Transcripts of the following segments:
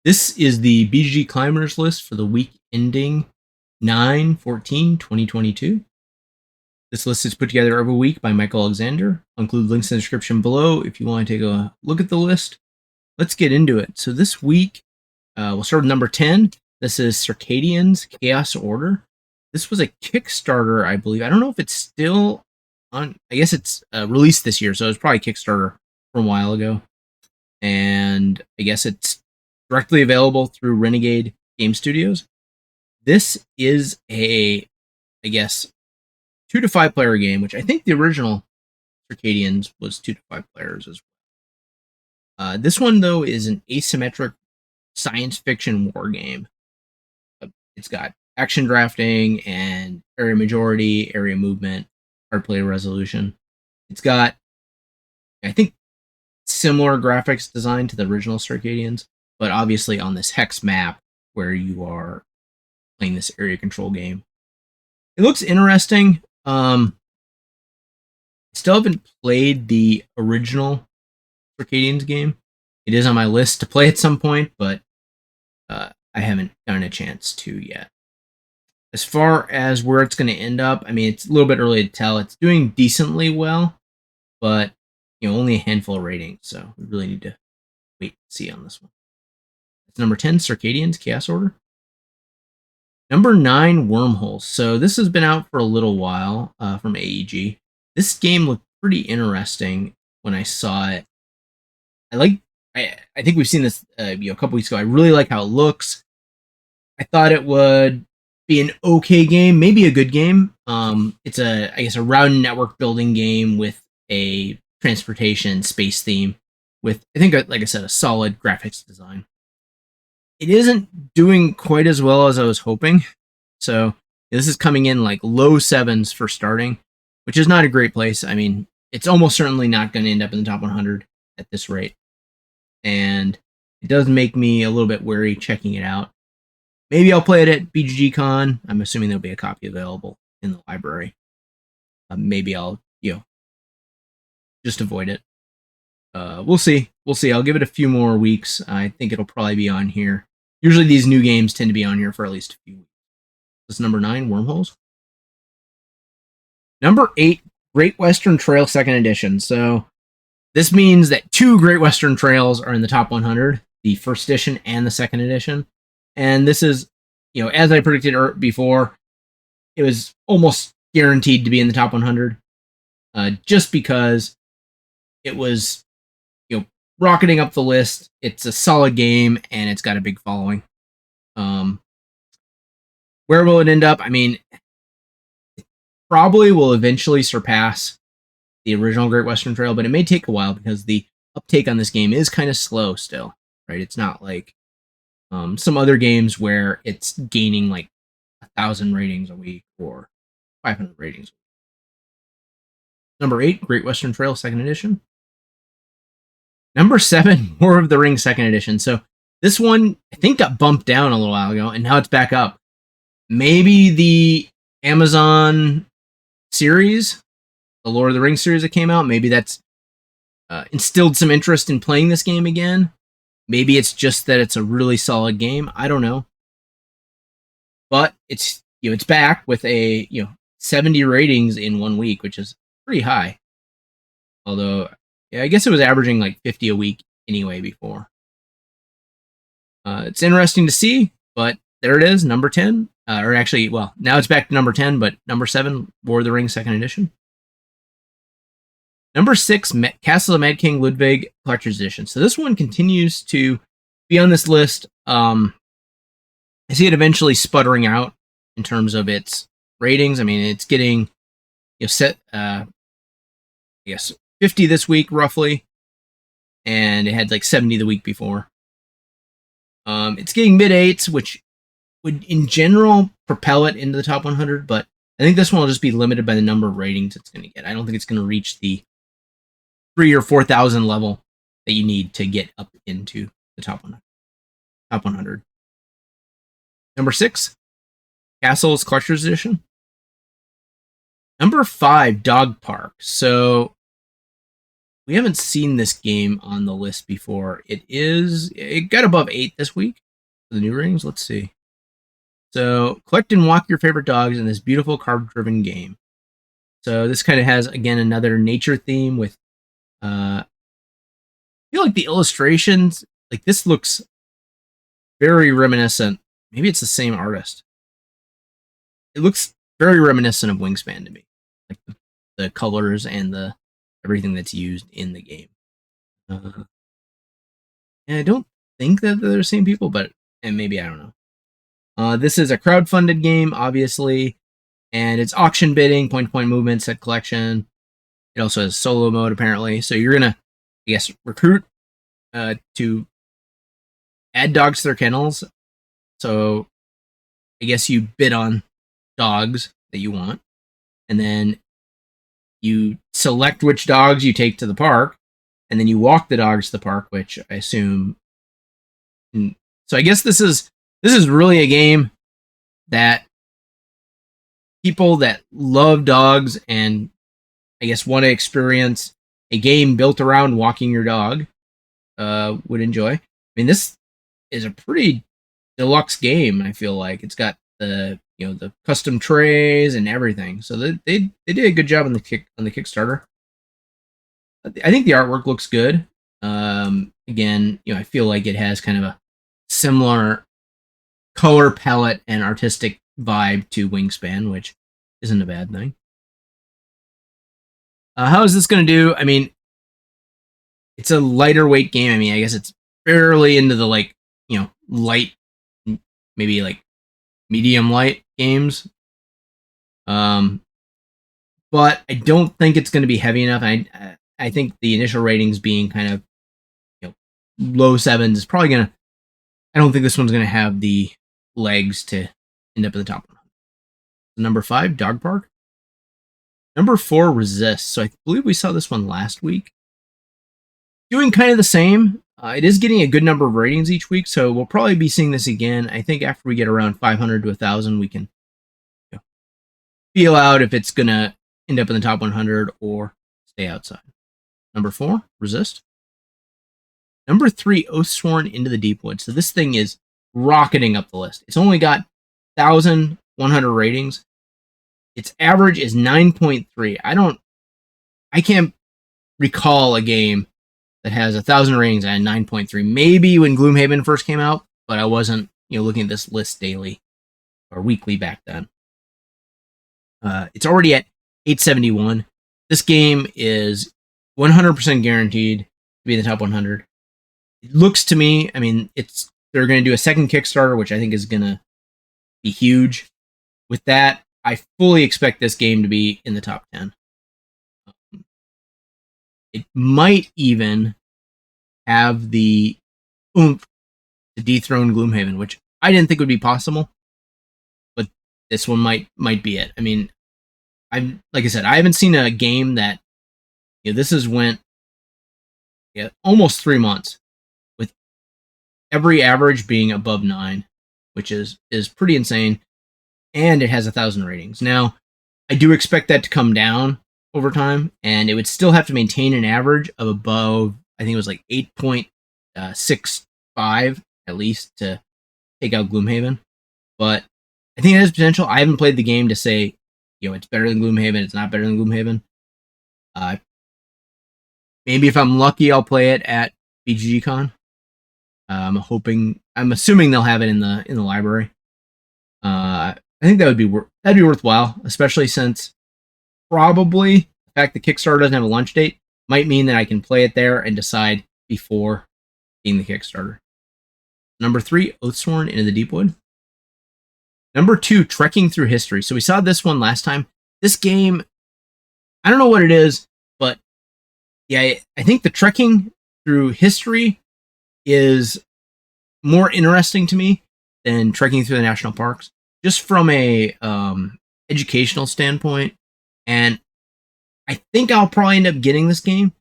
This is the BGG Climbers list for the week ending 9/14/2022. This list is put together every week by Michael Alexander. I'll include links in the description below if you want to take a look at the list. Let's get into it. So this week, we'll start with number 10. This is Circadians Chaos Order. This was a Kickstarter, I believe. I don't know if it's still on. I guess it's released this year, so it was probably Kickstarter from a while ago. And I guess it's directly available through Renegade Game Studios. This is I guess, 2 to 5 player game, which I think the original Circadians was 2 to 5 players as well. This one, though, is an asymmetric science fiction war game. It's got action drafting and area majority, area movement, hard play resolution. It's got, I think, similar graphics design to the original Circadians, but obviously on this hex map where you are playing this area control game. It looks interesting. Still haven't played the original Circadians game. It is on my list to play at some point, but I haven't gotten a chance to yet. As far as where it's going to end up, I mean, it's a little bit early to tell. It's doing decently well, but only a handful of ratings, so we really need to wait and see on this one. It's number 10, Circadians Chaos Order. Number 9, Wormholes. So this has been out for a little while from AEG. This game looked pretty interesting when I saw it. I think we've seen this a couple weeks ago. I really like how it looks. I thought it would be an okay game, maybe a good game. It's a round network building game with a transportation space theme with, I think, like I said, a solid graphics design. It isn't doing quite as well as I was hoping. So this is coming in like low 7s for starting, which is not a great place. I mean, it's almost certainly not going to end up in the top 100 at this rate. And it does make me a little bit wary checking it out. Maybe I'll play it at BGG Con. I'm assuming there'll be a copy available in the library. Maybe I'll, just avoid it. We'll see. I'll give it a few more weeks. I think it'll probably be on here. Usually these new games tend to be on here for at least a few weeks. This is number 9, Wormholes. Number 8, Great Western Trail 2nd Edition. So this means that 2 Great Western Trails are in the top 100, the 1st edition and the 2nd edition. And this is, as I predicted before, it was almost guaranteed to be in the top 100, just because it was, rocketing up the list. It's a solid game, and it's got a big following. Where will it end up? I mean, it probably will eventually surpass the original Great Western Trail, but it may take a while because the uptake on this game is kind of slow still, right? It's not like some other games where it's gaining like 1,000 ratings a week or 500 ratings. Number 8, Great Western Trail 2nd Edition. Number 7, War of the Ring 2nd Edition. So this one, I think, got bumped down a little while ago, and now it's back up. Maybe the Amazon series, the Lord of the Rings series that came out, maybe that's instilled some interest in playing this game again. Maybe it's just that it's a really solid game. I don't know. But it's back with a 70 ratings in 1 week, which is pretty high. Although, I guess it was averaging like 50 a week anyway before. It's interesting to see, but there it is, number 10. Or actually, well, now it's back to number 10, but number 7, War of the Ring 2nd Edition. Number 6, Castle of Mad King Ludwig Collector's Edition. So this one continues to be on this list. I see it eventually sputtering out in terms of its ratings. I mean, it's getting set, I guess, 50 this week roughly, and it had like 70 the week before. It's getting mid-8s, which would in general propel it into the top 100, but I think this one will just be limited by the number of ratings it's going to get. I don't think it's going to reach the 3,000 or 4,000 level that you need to get up into the top 100. Number 6, Castles Collector's Edition. Number 5, Dog Park. So we haven't seen this game on the list before. It got above 8 this week for the new ratings. Let's see. So collect and walk your favorite dogs in this beautiful card-driven game. So this kind of has, again, another nature theme with, I feel like the illustrations, like this looks very reminiscent. Maybe it's the same artist. It looks very reminiscent of Wingspan to me, like the colors and the everything that's used in the game. And I don't think that they're the same people, and maybe I don't know. This is a crowdfunded game, obviously, and it's auction bidding, point-to-point movement, set collection. It also has solo mode, apparently. So you're gonna, I guess, recruit to add dogs to their kennels. So I guess you bid on dogs that you want, and then you select which dogs you take to the park, and then you walk the dogs to the park, which I assume. So I guess this is really a game that people that love dogs and I guess want to experience a game built around walking your dog would enjoy. I mean, this is a pretty deluxe game. I feel like it's got the custom trays and everything. So they did a good job on the Kickstarter. I think the artwork looks good. Again, I feel like it has kind of a similar color palette and artistic vibe to Wingspan, which isn't a bad thing. How is this going to do? I mean, it's a lighter weight game. I mean, I guess it's fairly into the light, maybe like medium light games. But I don't think it's going to be heavy enough. I think the initial ratings being kind of low 7s is probably gonna. I don't think this one's gonna have the legs to end up at the top 100. Number 5, Dog Park. Number 4, Resist. So I believe we saw this one last week. Doing kind of the same. It is getting a good number of ratings each week, so we'll probably be seeing this again. I think after we get around 500 to 1,000, we can feel out if it's gonna end up in the top 100 or stay outside. Number 4, Resist. Number 3, Oathsworn Into the Deep Woods. So this thing is rocketing up the list. It's only got 1,100 ratings. Its average is 9.3. I can't recall a game that has 1,000 ratings and 9.3. Maybe when Gloomhaven first came out, but I wasn't looking at this list daily or weekly back then. It's already at 871. This game is 100% guaranteed to be in the top 100. It looks to me, I mean, they're going to do a second Kickstarter, which I think is going to be huge. With that, I fully expect this game to be in the top 10. It might even have the oomph to dethrone Gloomhaven, which I didn't think would be possible, but this one might be it. I mean, like I said, I haven't seen a game that this has went almost 3 months with every average being above 9, which is pretty insane, and it has 1,000 ratings. Now, I do expect that to come down over time, and it would still have to maintain an average of above, I think it was like 8.65 at least to take out Gloomhaven. But I think it has potential. I haven't played the game to say, it's better than Gloomhaven, it's not better than Gloomhaven. Maybe if I'm lucky, I'll play it at BGGCon. I'm assuming they'll have it in the library. I think that'd be worthwhile, especially since probably the fact that Kickstarter doesn't have a launch date might mean that I can play it there and decide before seeing the Kickstarter. Number 3, Oathsworn Into the Deepwood. Number 2, Trekking Through History. So we saw this one last time. This game, I don't know what it is, but yeah, I think the trekking through history is more interesting to me than trekking through the national parks, just from a educational standpoint. And I think I'll probably end up getting this game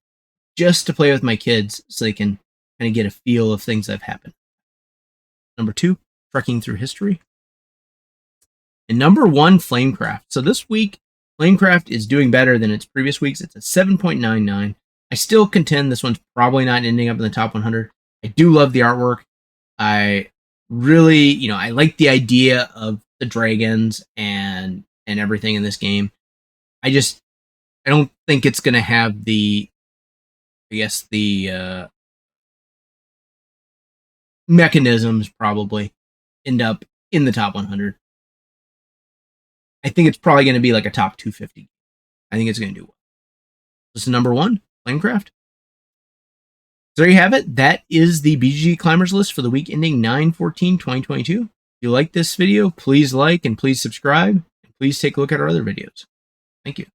just to play with my kids so they can kind of get a feel of things that have happened. Number 2, Trekking Through History. And number 1, Flamecraft. So this week, Flamecraft is doing better than its previous weeks. It's a 7.99. I still contend this one's probably not ending up in the top 100. I do love the artwork. I really, I like the idea of the dragons and everything in this game. I don't think it's going to have the mechanisms probably end up in the top 100. I think it's probably going to be like a top 250. I think it's going to do well. This is number 1, Flamecraft. So there you have it. That is the BGG Climbers list for the week ending 9/14/2022. If you like this video, please like and please subscribe. And please take a look at our other videos. Thank you.